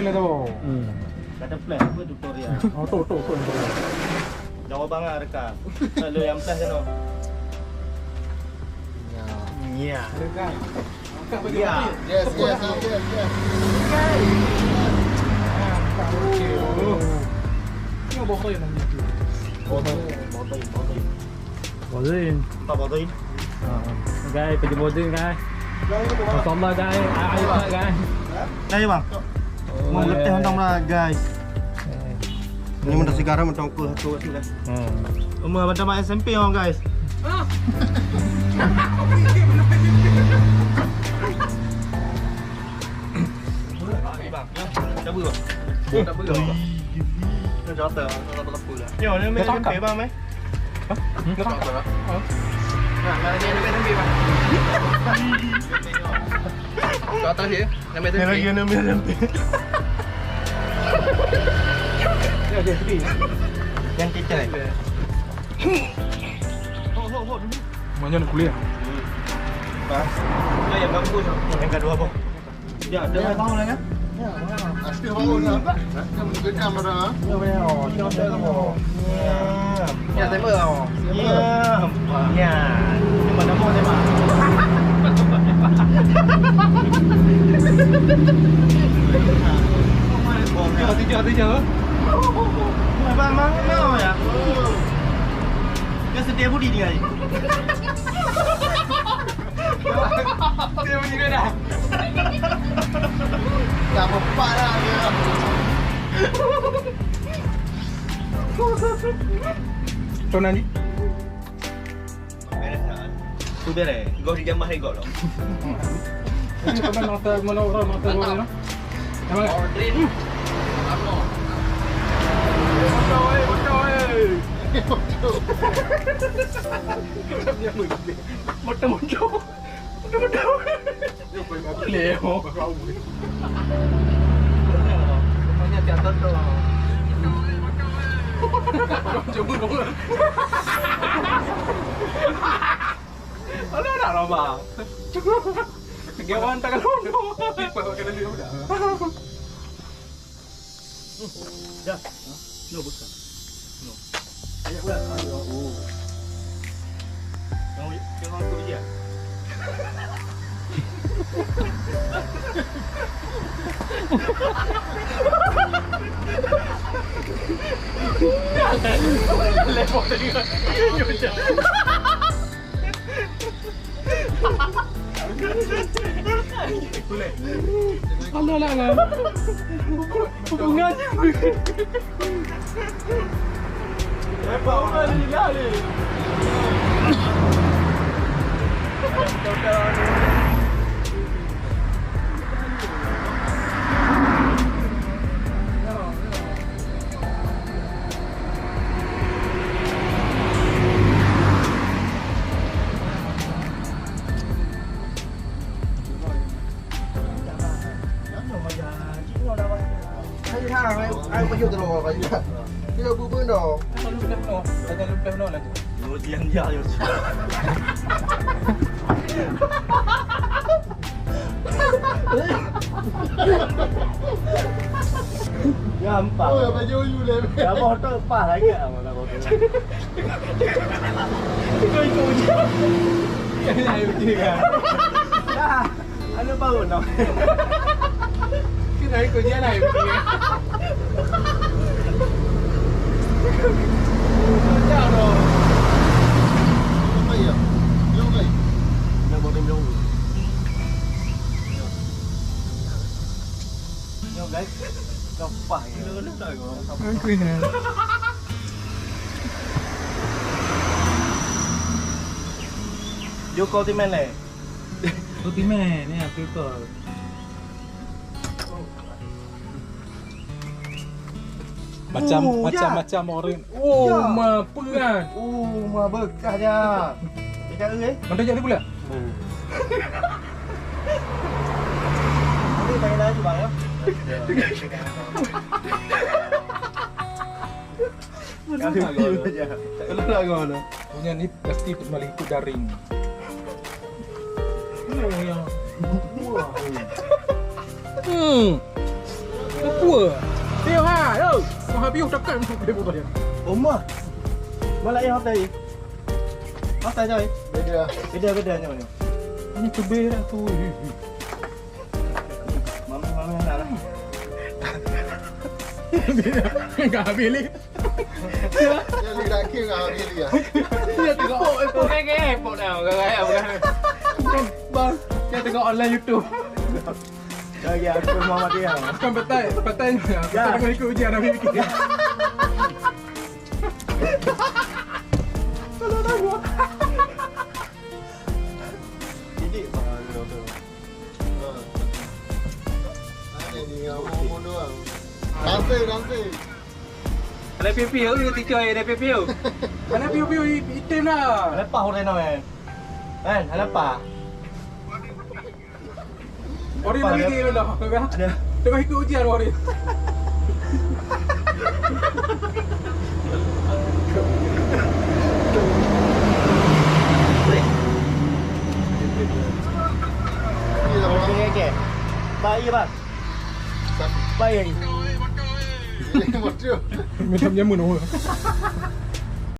plan lah tu. Ada plan apa tutorial. Oh, tu. Jawab bang ah rekam. Lalu yang plus kan. Ya. Kan. Ya. Yes. Ni botol yang ni. Botol. Bodin. Empat botol. Guys, pergi bodin guys. Masyaallah guys. Ayo guys. Đây bang. Mau letih hantang lah guys. Ini mendak sekarang mentang aku satu sudah. Umur pada mak SMP orang guys. Dah berapa? Dah berapa? Dah jatuh. Dah berapa lah? Yo, ni main SMP bang mai. Nak tak? Nah, mana dia nak main bang? Kau atas dia, nak main Ni lagi ni main SMP. Ya, dia tepi. Yang teacher. Mana nak kuliah? Bang. Itu yang bagus. Yang kedua apa? Ya, dah tahu lah kan? Asli bagus lah. Dia menunjuk kamera. Ya, oh, tengok tengok. Ya, timer tau. Ya. Ni mana mau tembak? Tiga. Abang mau ya? Dia sedia budi dia. Dia budi dia dah. Dah berempat lah dia. Tu nanti. Tu beres. Kau di jamah regok loh. Ini kau mana orang no? Nampak? Ordin. Apa? Motor. Leo. Banyak di atas tu. Coba. Alah nak lama. Kegiatan tak kalau. Apa kena dia dah. Ya. No bukan. No. Banyak pula. Oh. Yang aku dia. Lepas tadi kan. Alah. Hubungannya. Lepas orang ni lali. Ai mà vô từ lò vậy? Cái đâu bữa đâu? Jangan lupa no lagi. Lu diam-diam yo. Gampang. Oh, baju you le. Ya motor pas lagi mana motor. Ikut je. Yang lain juga. Dah. Anu baru no. Kita ikut dia lain juga. Jauh. Apa ya? Yo guys. Nak motor jauh. Yo guys. Gampang ya. Aku ni. Yo kau di mana? Ultimate ni apa tu? Macam orang. Oh, Ya. apa kan? Mah bekah dia. Dekat eh? Mana jadi pula? Nanti main lagi bang ya. Kalau nak kau nak. Punya ni pasti melingkup daring. Oh yang. Apa? Dia ha, yo. Kau habis takkan boleh buat dia. Umah. Malak yang hotel ni. Hotel je. Beda ni. Ini kebir lah tu. Mami nak lah. Enggak habis ni. Yang ni dah kira habis dia. Dia tengok Apple ke Apple dah. Bukan bang. Dia tengok online YouTube. Lagi aku Muhammad dia. Bukan betul. Betul dengan ikut ujian Nabi fikir. Tolong aku. Didik Ini ni ngomong doang. Rantai. Ada piu-piu dia tiga ada piu-piu. Mana piu-piu item lah. Lepas orang nak kan? Lepas. Ori lagi dia dah. Ada. Tengok ikut ujian Ori. Okey. Baik bang. Baik. Motor. Macam jamun orang.